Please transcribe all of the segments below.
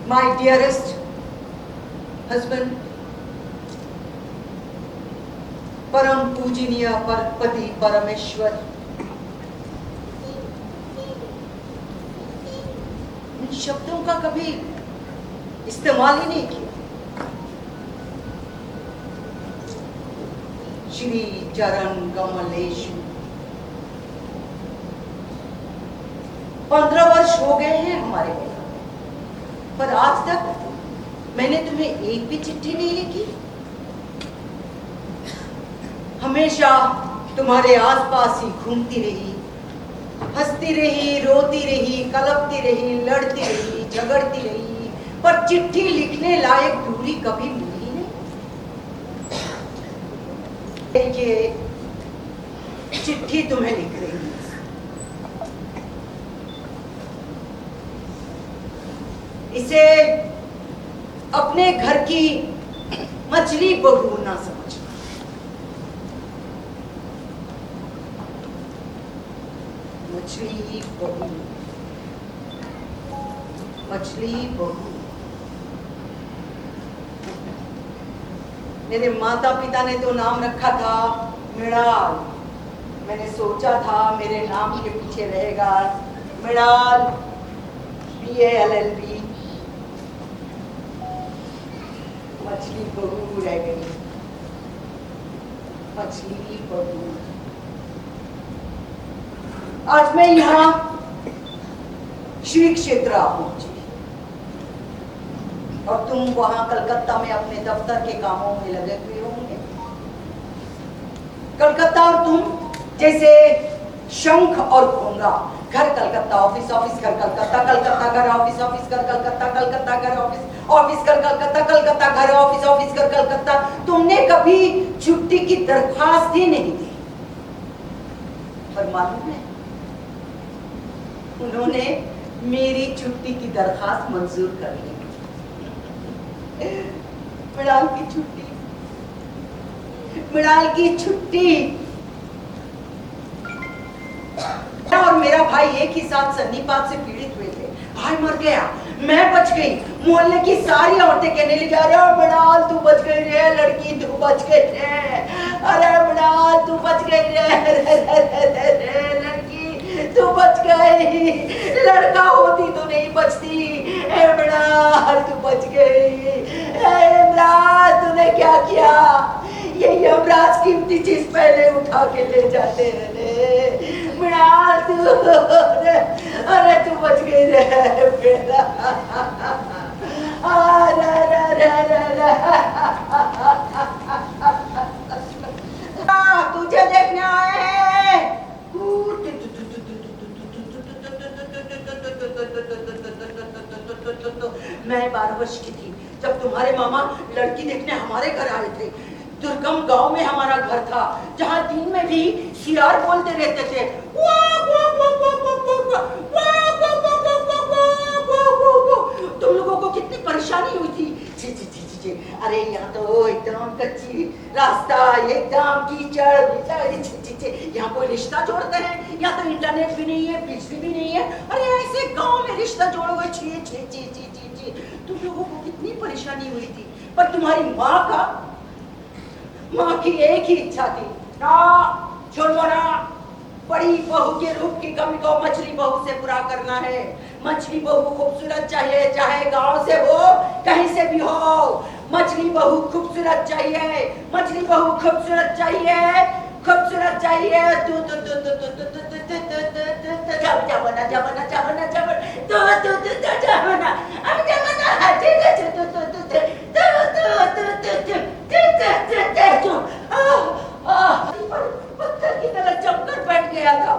my dearest husband, परम पूजनीय पति परमेश्वर, इन शब्दों का कभी इस्तेमाल ही नहीं किया। श्री चरण कमलेशु 15 वर्ष हो गए हैं हमारे मिला, पर आज तक मैंने तुम्हें एक भी चिट्ठी नहीं लिखी। हमेशा तुम्हारे आसपास ही घूमती रही, हंसती रही, रोती रही, कलपती रही, लड़ती रही, झगड़ती रही, पर चिट्ठी लिखने लायक दूरी कभी मिली नहीं। देखिए, चिट्ठी तुम्हें लिख रही है। इसे अपने घर की मछली बहू ना समझना। मछली बहू, मछली बहू। मेरे माता पिता ने तो नाम रखा था मृणाल। मैंने सोचा था मेरे नाम के पीछे रहेगा मृणाल, BALLB। मछली बहू रह गई, मछली बहू। आज मैं यहाँ श्री क्षेत्र पहुंची और तुम वहां कलकत्ता में अपने दफ्तर के कामों में लगे हुए होंगे। कलकत्ता और तुम जैसे शंख और घोंगा, घर कलकत्ता, ऑफिस ऑफिस घर कलकत्ता, कलकत्ता घर ऑफिस ऑफिस घर कलकत्ता, कलकत्ता घर ऑफिस ऑफिस घर कलकत्ता, कलकत्ता घर ऑफिस ऑफिस घर कलकत्ता। तुमने कभी छुट्टी की दरखास्त ही नहीं दी। पर मालूम है, उन्होंने मेरी छुट्टी की दरखास्त मंजूर कर ली। मृणाल की छुट्टी, मृणाल की छुट्टी। और मेरा भाई एक ही साथ सन्नीपात से पीड़ित हुए थे। भाई मर गया, मैं बच गई। मोहल्ले की सारी औरतें कहने लगी, अरे मृणाल तू बच गई रे, लड़की तू बच गई रे, अरे मृणाल तू बच गई रे, लड़की तू बच गई, लड़का होती तो नहीं बचती। मृणाल तू बच गई। मृणाल तूने क्या किया? ये यमराज कीमती चीज पहले उठा के ले जाते हैं रे। मृणाल तू, अरे तू बच गई रे बेटा। तुझे देखने आए हैं। मैं 12 वर्ष की थी जब तुम्हारे मामा लड़की देखने हमारे घर आए थे। दुर्गम गांव में हमारा घर था, जहां दिन में भी सियार बोलते रहते थे। तुम लोगों को कितनी परेशानी हुई थी। अरे यहाँ तो एकदम कच्ची रास्ता, एकदम कीचड़। यहाँ कोई रिश्ता जोड़ते हैं? यहाँ तो इंटरनेट भी नहीं है, बिजली भी नहीं है। अरे ऐसे गांव में रिश्ता जोड़ोगे? तुम लोगों को कितनी परेशानी हुई थी। पर तुम्हारी माँ की एक ही इच्छा थी, ना छोड़ो ना, बड़ी बहू के रूप की कमी को मछली बहू से पूरा करना है। मछली बहू खूबसूरत चाहिए, चाहे गांव से हो, कहीं से भी हो। मछली बहू खूबसूरत चाहिए, मछली बहू खूबसूरत चाहिए, खूबसूरत चाहिए। पत्थर की तरह जमकर बैठ गया था।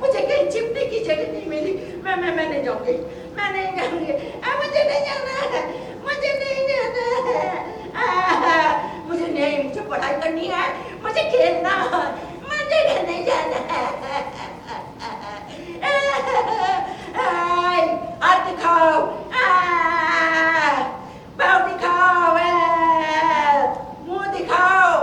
मुझे कहीं छिपने की जगह नहीं मिली। मैं नहीं जाऊंगी, मैं नहीं जाऊंगी। मुझे नहीं जाना है, मुझे नहीं जाना है, मुझे पढ़ाई करनी है, मुझे खेलना है, मुझे नहीं जाना है। हाथ दिखाओ, पाँव दिखाओ, मुंह दिखाओ।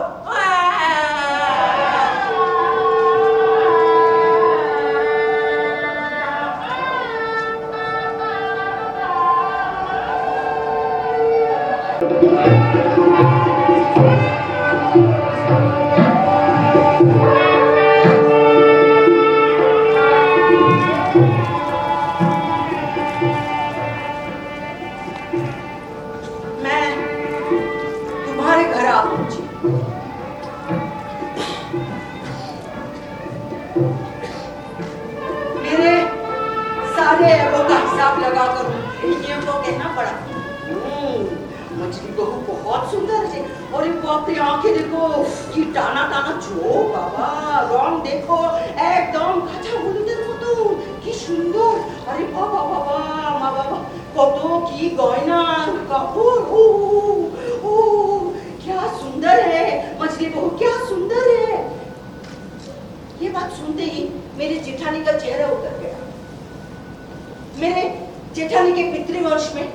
मैं तुम्हारे घर आ पहुंची। मेरे सारे एवो का हिसाब लगाकर लड़कियों को कहना पड़ा, मछली बहू बहुत सुंदर है। और इनको अपनी आंखें देखो कि टाना टाना जो बाबा रंग देखो एकदम কাঁচা হলুদের মতো কি সুন্দর। अरे बाबा बाबा মা बाबा কত কি গয়না কাপড় ओ ओ क्या सुंदर है मछली बहू, क्या सुंदर है। ये बात सुनते ही मेरे जेठानी का चेहरा उतर गया। मेरे जेठानी के पितृवंश में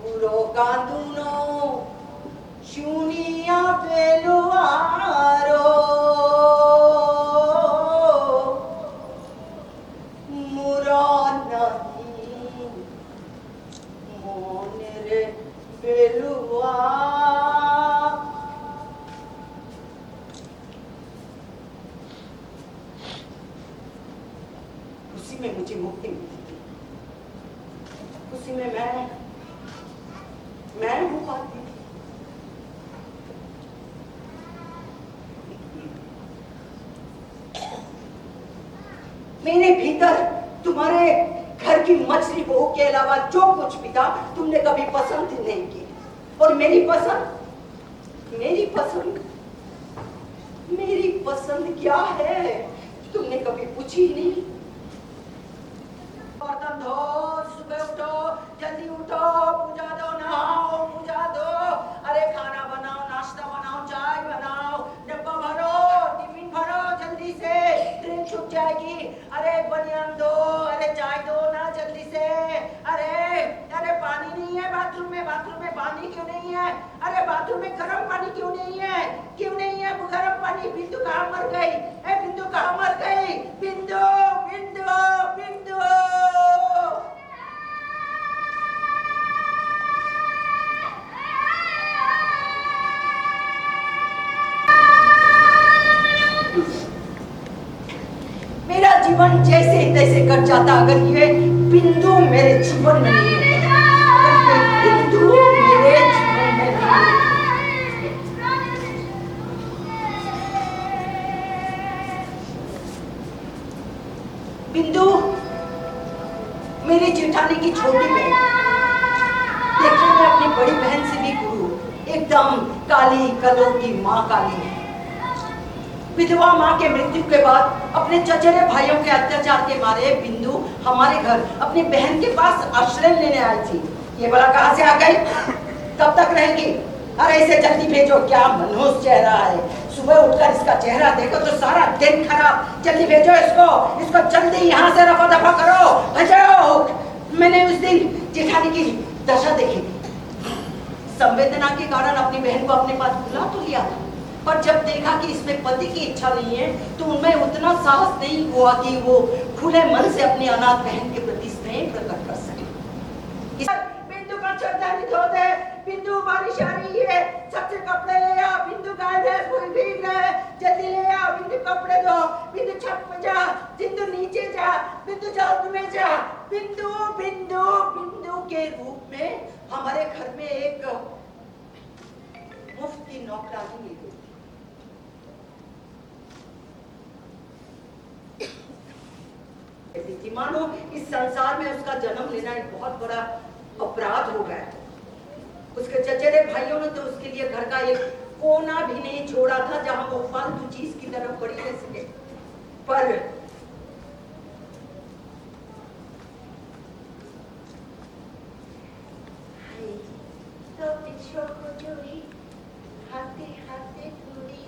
दूरो कांदुनो शुनिया पेलुआरो मुरा नहीं मोने रे पेलुआ। उसी में मुझे मुक्ति मिलती थी, उसी में मैं हो पाती थी। मेरे भीतर तुम्हारे घर की मछली बहू के अलावा जो कुछ भी था तुमने कभी पसंद नहीं की। और मेरी पसंद क्या है तुमने कभी पूछी ही नहीं। बर्तन धो, सुबह उठो, जल्दी उठो, पूजा दो, नहाओ, पूजा दो, अरे खाना बनाओ, नाश्ता बनाओ, चाय बनाओ, डब्बा भरो, टिफिन भरो जल्दी से, ट्रेन छूट जाएगी, अरे बनियान दो, अरे चाय दो ना जल्दी से, अरे पानी नहीं है बाथरूम में पानी क्यों नहीं है, अरे बाथरूम में गर्म पानी क्यों नहीं है गर्म पानी। बिंदु कहाँ मर गई, बिंदु कहाँ मर गई, बिंदु बिंदु बिंदु। मेरा जीवन जैसे तैसे कट जाता अगर ये बिंदु मेरे जीवन में नहीं होता, बिंदु मेरे जीवन में नहीं। बिंदु मेरी जेठानी की छोटी बहन, देखने में अपनी बड़ी बहन से भी गुरु, एकदम काली कलों की माँ काली है। विधवा माँ के मृत्यु के बाद अपने चचेरे भाइयों के अत्याचार के मारे बिंदु हमारे घर अपनी बहन के पास आश्रय लेने आई थी। ये बड़ा कहाँ से आ गई, कब तक रहेगी, अरे इसे जल्दी भेजो, क्या मनहूस चेहरा है, सुबह उठकर इसका चेहरा देखो तो सारा दिन खराब, जल्दी भेजो इसको जल्दी यहाँ से रफा दफा करो, भेजो। मैंने उस दिन जेठानी की दशा देखी, संवेदना के कारण अपनी बहन को अपने पास बुला तो लिया था, पर जब देखा कि इसमें पति की इच्छा नहीं है तो उनमें उतना साहस नहीं हुआ कि वो खुले मन से अपनी अनाथ बहन के प्रति स्नेह प्रकट कर सके। बिंदु का चरदारी धो दे, बिंदु बारिश आ रही है, सबसे कपड़े ले आ, बिंदु गाय भैंस कोई भीग रहा है, जल्दी ले आ, बिंदु कपड़े धो, बिंदु छत पे जा, बिंदु नीचे जा, बिंदु जल्द में जा। बिंदु बिंदु बिंदु के रूप में हमारे घर में एक मुफ्त की नौकरानी मिल गई। मानो इस संसार में उसका जन्म लेना एक बहुत बड़ा अपराध हो गया। उसके चचेरे भाइयों ने तो उसके लिए घर का एक कोना भी नहीं छोड़ा था जहां वो फालतू चीज की तरफ पड़ी रह सके। पर तो पिछों को जो ही खाते खाते थोड़ी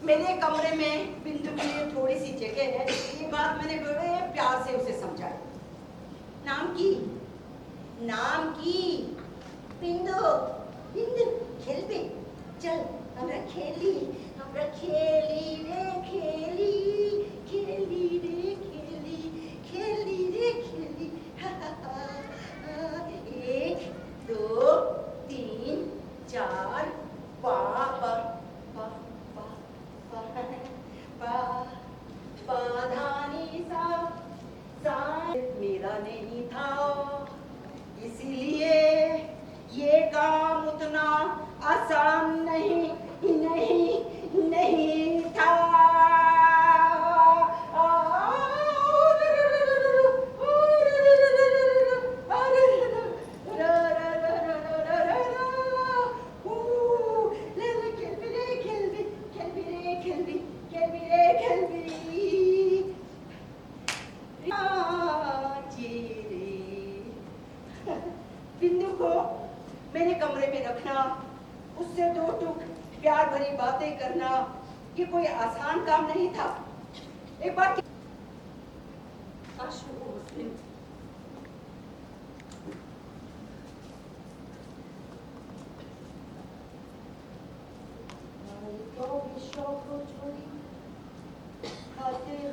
मेरे कमरे में बिंदु के लिए थोड़ी सी जगह है, ये बात मैंने बड़े प्यार से उसे समझाई। नाम की नाम की बिंदु बिंदु खेलते चल हमरा खेली रे खेली खेली रे खेली एक दो तीन चार पा पा पा पा पा पा पा धानी सा मेरा नहीं था इसीलिए ये काम उतना आसान नहीं था। बिंदु को मेरे कमरे में रखना, उससे दो टूक प्यार भरी बातें करना, ये कोई आसान काम नहीं था। एक बार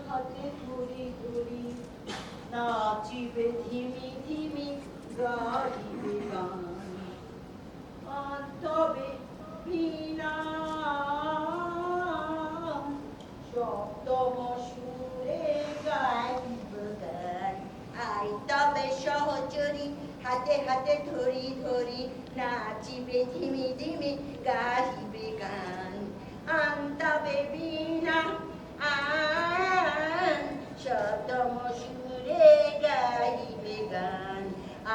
खाते थोड़ी नाची वे धीमी गाड़ी बेगानी तबे बिना শব্দ মশুরে গাইব গান আই তবে সহচরী হাতে হাতে ধরি নাচিবে ধিমি গাহিবে গান আনতাবে বিনা আন শব্দ মশুরে গাইবে গান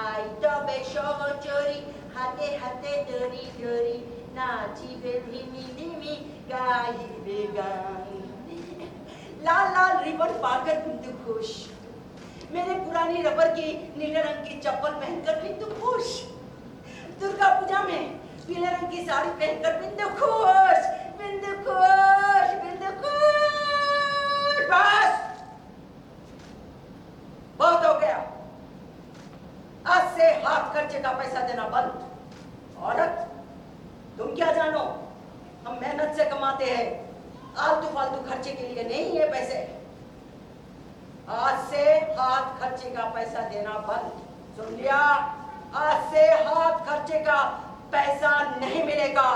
আই তবে সহচরী হাতে হাতে ধরি नाचिबे धीमी गाइबे गान। लाल रिबन पाकर बिंदु खुश, मेरे पुरानी रबर की नीले रंग की चप्पल पहनकर बिंदु खुश, दुर्गा पूजा में पीले रंग की साड़ी पहनकर बिंदु खुश। बस बहुत हो गया, आज से हाथ खर्चे का पैसा देना बंद। औरत तुम क्या जानो, हम मेहनत से कमाते हैं, आलतू फालतू खर्चे के लिए नहीं है पैसे। आज से हाथ खर्चे का पैसा देना बंद, सुन लिया? आज से हाथ खर्चे का पैसा नहीं मिलेगा।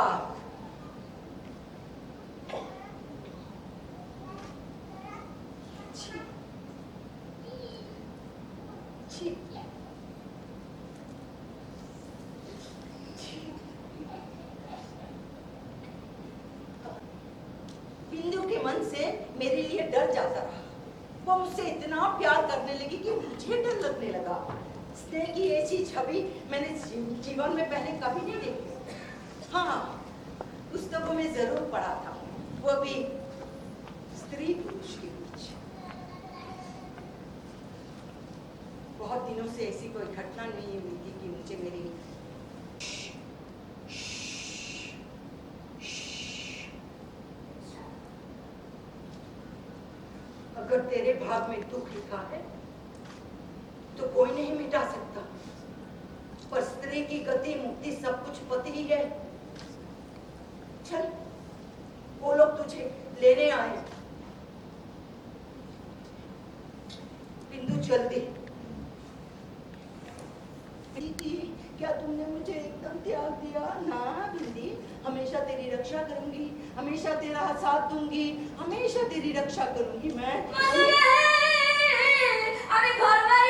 बिंदु के मन से मेरे लिए डर जाता रहा, वो मुझसे इतना प्यार करने लगी कि मुझे डर लगने लगा। स्नेह की ऐसी छवि मैंने जीवन में पहले कभी नहीं देखी। हाँ, पुस्तकों में जरूर पढ़ा था, वो भी स्त्री पुरुष के बीच। बहुत दिनों से ऐसी कोई घटना नहीं हुई थी कि मुझे मेरी अगर तेरे भाग में दुख लिखा है तो कोई नहीं मिटा सकता, पर स्त्री की गति मुक्ति सब कुछ पति ही है। चल, वो लोग तुझे लेने आए। बिंदु जल्दी। क्या तुमने मुझे एकदम त्याग दिया? ना बिंदी, हमेशा तेरी रक्षा करूंगी, हमेशा तेरा साथ दूंगी, हमेशा तेरी रक्षा करूंगी मैं। अभी घर वाली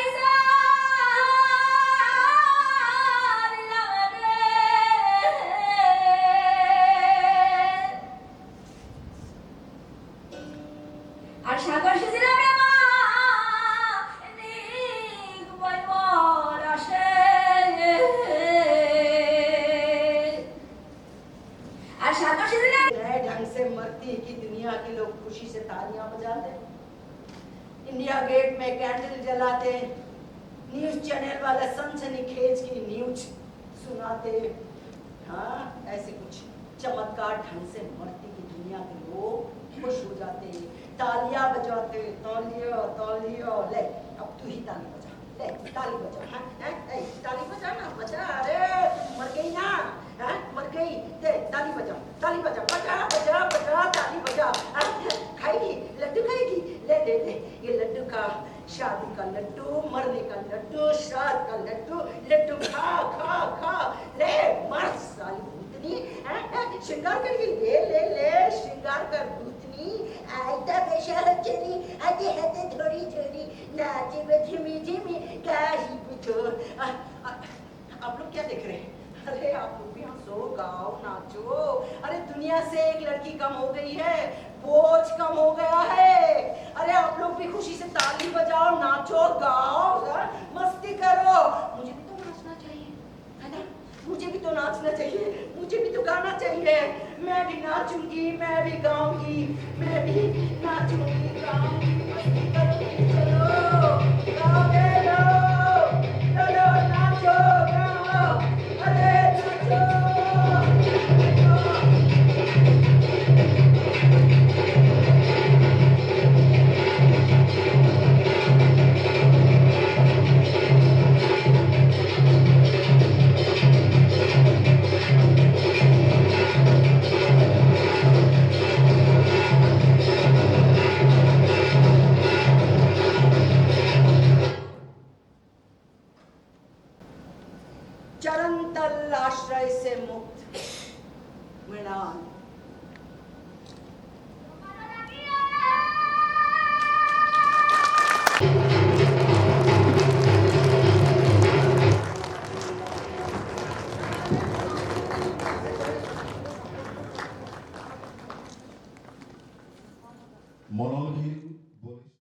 আর সাগর সেদিলাম রে মা নিক বই মর আসে আর সাগর সেদিলাম ढंग से मरती है कि दुनिया के लोग खुशी से तालियां बजाते, इंडिया गेट में कैंडल जलाते, न्यूज चैनल वाले सनसनीखेज की न्यूज सुनाते। हाँ, ऐसे कुछ चमत्कार ढंग से मरती की दुनिया के लोग खुश हो जाते, तालियां बजाते। तौलियो ले, अब तू ही ताली बजा। ले ताली बजा, हाँ ताली बजा ना बजा, अरे मर गई ना, हाँ मर गई, दे ताली बजा बजा बजा बजा ताली बजा, खाएगी लड्डू खाएगी, ले ले ले ये लड्डू का, शादी का लड्डू, मरने का लड्डू, श्राद्ध का लड्डू, लड्डू खा खा खा, ले मर साली भूतनी, श्रृंगार करके ले ले ले श्रृंगार कर भूतनी, आयता बेशरम चली, आते हते थोड़ी थोड़ी, नाचे में झिमी झिमी, काही पुछो, आप लोग क्या देख रहे हैं? अरे आप लोग भी हंसो, गाओ, नाचो, अरे दुनिया से एक लड़की कम हो गई है, बोझ कम हो गया है, अरे आप लोग भी खुशी से ताली बजाओ, नाचो, गाओ, मस्ती करो, मुझे भी तो नाचना चाहिए, है ना? मुझे भी तो नाचना चाहिए, मुझे भी तो गाना चाहिए, मैं भी नाचूंगी, मैं भी गाऊंगी, मैं भी नाचूंगी, गाऊंगी।